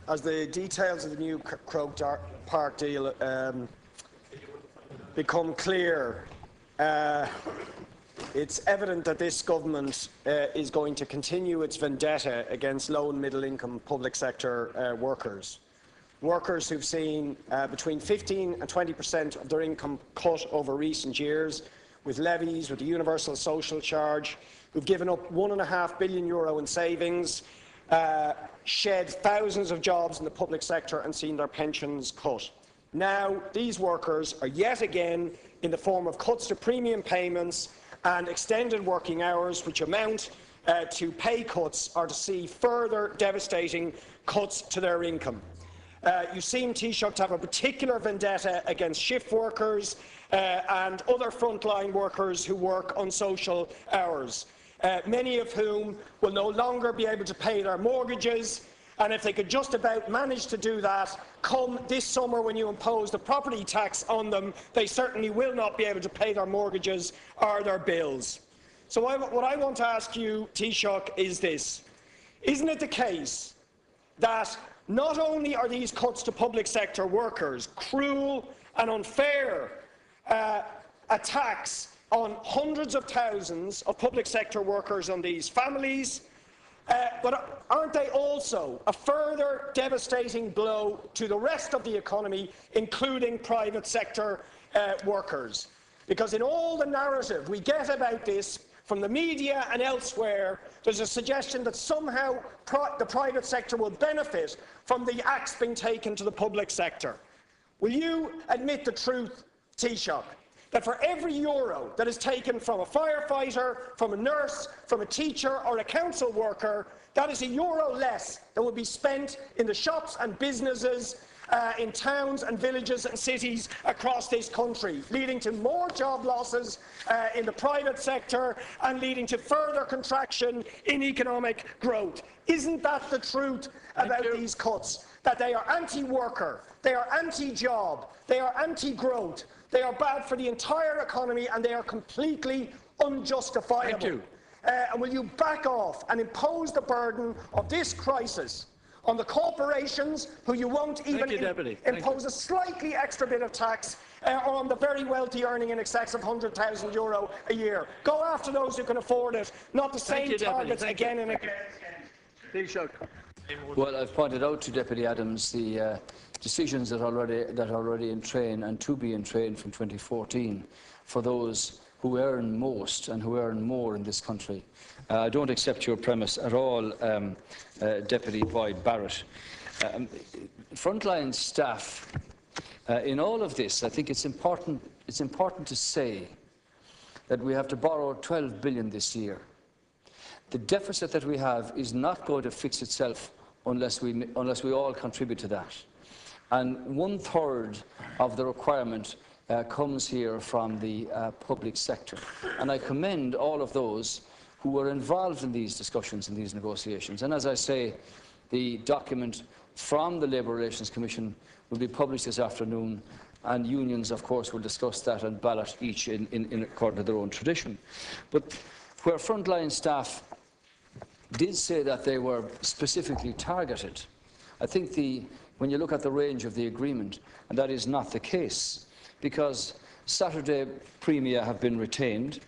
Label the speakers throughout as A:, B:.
A: as the details of the new Croke Park deal become clear, it's evident that this government is going to continue its vendetta against low and middle income public sector workers. Workers who've seen between 15 and 20% of their income cut over recent years, with levies, with the universal social charge, who've given up €1.5 billion in savings, shed thousands of jobs in the public sector and seen their pensions cut. Now, these workers are yet again in the form of cuts to premium payments and extended working hours, which amount to pay cuts, or to see further devastating cuts to their income. You seem, Taoiseach, to have a particular vendetta against shift workers and other frontline workers who work on social hours, many of whom will no longer be able to pay their mortgages, and if they could just about manage to do that, come this summer when you impose the property tax on them, they certainly will not be able to pay their mortgages or their bills. So what I want to ask you, Taoiseach, is this. Isn't it the case that not only are these cuts to public sector workers cruel and unfair attacks on hundreds of thousands of public sector workers and these families, but aren't they also a further devastating blow to the rest of the economy, including private sector workers? Because in all the narrative we get about this from the media and elsewhere, there's a suggestion that somehow the private sector will benefit from the axe being taken to the public sector. Will you admit the truth, Taoiseach, that for every euro that is taken from a firefighter, from a nurse, from a teacher or a council worker, that is a euro less that will be spent in the shops and businesses in towns and villages and cities across this country, leading to more job losses in the private sector and leading to further contraction in economic growth? Isn't that the truth about these cuts? That they are anti-worker, they are anti-job, they are anti-growth, they are bad for the entire economy, and they are completely unjustifiable.
B: Thank you.
A: And will you back off and impose the burden of this crisis on the corporations, who you won't even impose a slightly extra bit of tax, or on the very wealthy earning in excess of €100,000 a year? Go after those who can afford it, not the same targets again and again.
B: Taoiseach.
C: Well, I've pointed out to Deputy Adams the decisions that are already in train and to be in train from 2014 for those who earn most and who earn more in this country. I don't accept your premise at all, Deputy Boyd Barrett. Frontline staff, in all of this, I think it's important to say that we have to borrow $12 billion this year. The deficit that we have is not going to fix itself unless we all contribute to that. And 1/3 of the requirement comes here from the public sector. And I commend all of those who were involved in these discussions and these negotiations. And as I say, the document from the Labour Relations Commission will be published this afternoon, and unions, of course, will discuss that and ballot each in according to their own tradition. But where frontline staff did say that they were specifically targeted, I think when you look at the range of the agreement, and that is not the case, because Saturday premia have been retained,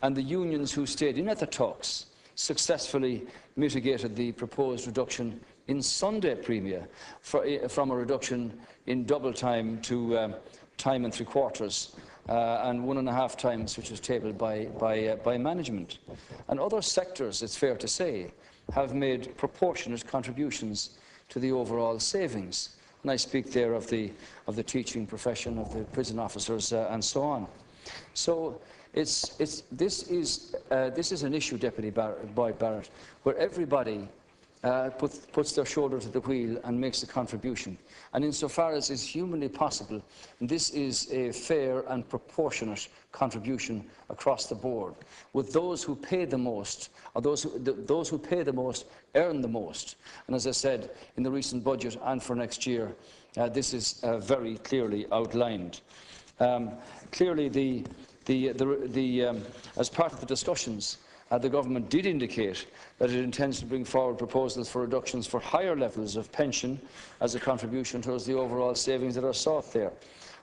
C: and the unions who stayed in at the talks successfully mitigated the proposed reduction in Sunday premia from a reduction in double time to time and 3/4, and 1.5 times, which was tabled by management. And other sectors, it's fair to say, have made proportionate contributions to the overall savings. And I speak there of the teaching profession, of the prison officers, and so on. So this is an issue, Deputy Boyd Barrett, where everybody puts their shoulder to the wheel and makes a contribution. And insofar as is humanly possible, this is a fair and proportionate contribution across the board, with those who pay the most, or those who pay the most earn the most. And as I said, in the recent budget and for next year, this is very clearly outlined. Clearly, as part of the discussions the Government did indicate that it intends to bring forward proposals for reductions for higher levels of pension as a contribution towards the overall savings that are sought there.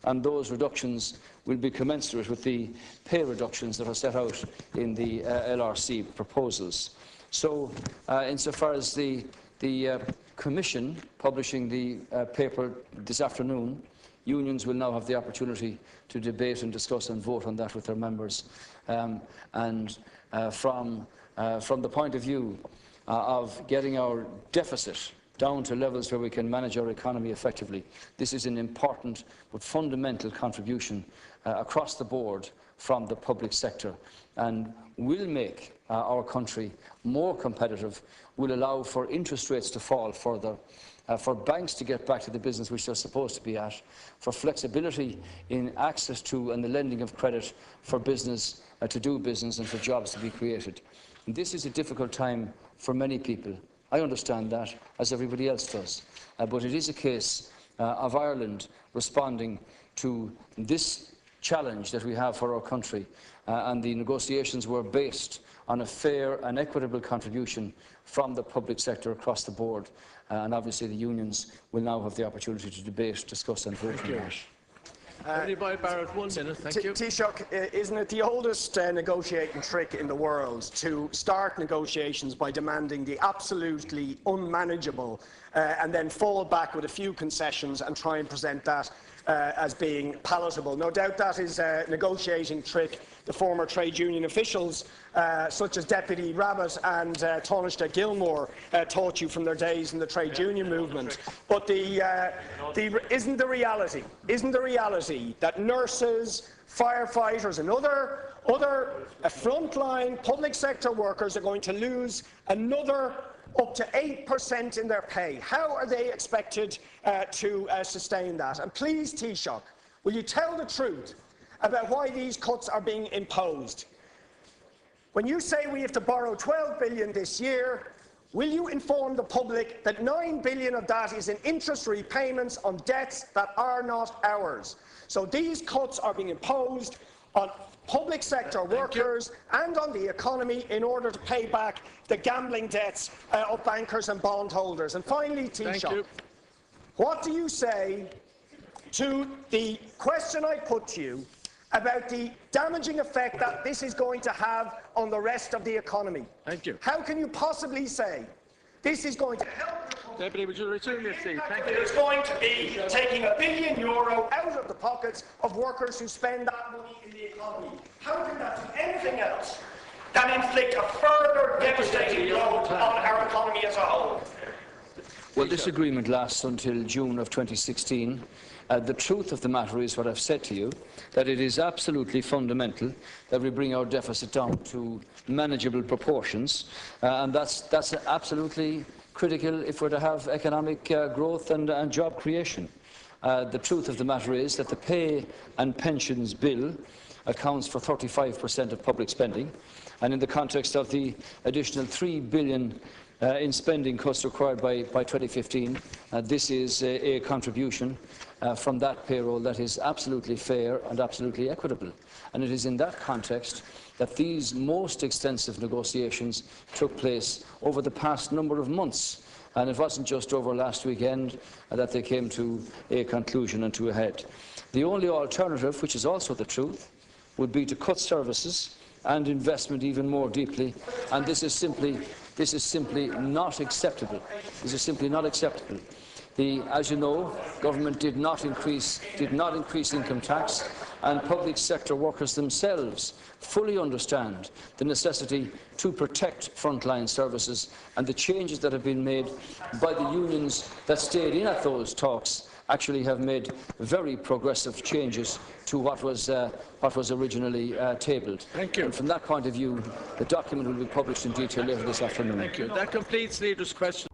C: And those reductions will be commensurate with the pay reductions that are set out in the LRC proposals. So, insofar as the Commission publishing the paper this afternoon, unions will now have the opportunity to debate and discuss and vote on that with their members. From the point of view of getting our deficit down to levels where we can manage our economy effectively, this is an important but fundamental contribution across the board from the public sector, and will make our country more competitive, will allow for interest rates to fall further, for banks to get back to the business which they're supposed to be at, for flexibility in access to and the lending of credit for business to do business and for jobs to be created. And this is a difficult time for many people. I understand that, as everybody else does. But it is a case of Ireland responding to this challenge that we have for our country, and the negotiations were based on a fair and equitable contribution from the public sector across the board. And obviously the unions will now have the opportunity to debate, discuss and vote on that.
B: Barrett, 1 minute. Thank you.
A: Taoiseach, isn't it the oldest negotiating trick in the world to start negotiations by demanding the absolutely unmanageable and then fall back with a few concessions and try and present that as being palatable? No doubt that is a negotiating trick the former trade union officials, such as Deputy Rabbitt and Taoiseach Gilmore, taught you from their days in the trade union movement. But isn't the reality that nurses, firefighters and other frontline public sector workers are going to lose another up to 8% in their pay? How are they expected to sustain that? And please, Taoiseach, will you tell the truth about why these cuts are being imposed? When you say we have to borrow 12 billion this year, will you inform the public that 9 billion of that is in interest repayments on debts that are not ours? So these cuts are being imposed on public sector workers and on the economy in order to pay back the gambling debts of bankers and bondholders. And finally, Taoiseach, what do you say to the question I put to you about the damaging effect that this is going to have on the rest of the economy?
B: Thank you.
A: How can you possibly say this is going to help?
B: Deputy, would you resume your seat? Thank you.
A: It's going to be taking €1 billion out of the pockets of workers who spend that money in the economy. How can that do anything else than inflict a further devastating blow on our economy as a whole?
C: Well, this agreement lasts until June of 2016. The truth of the matter is what I've said to you, that it is absolutely fundamental that we bring our deficit down to manageable proportions, and that's absolutely critical if we're to have economic growth and job creation. The truth of the matter is that the pay and pensions bill accounts for 35% of public spending, and in the context of the additional €3 billion in spending cuts required by 2015, this is a contribution from that payroll that is absolutely fair and absolutely equitable. And it is in that context that these most extensive negotiations took place over the past number of months. And it wasn't just over last weekend that they came to a conclusion and to a head. The only alternative, which is also the truth, would be to cut services and investment even more deeply, and this is simply not acceptable. This is simply not acceptable. As you know, government did not increase income tax, and public sector workers themselves fully understand the necessity to protect frontline services, and the changes that have been made by the unions that stayed in at those talks actually have made very progressive changes to what was originally tabled.
B: Thank you.
C: And from that point of view, the document will be published in detail later this afternoon.
B: Thank you. That completes Leaders' questions.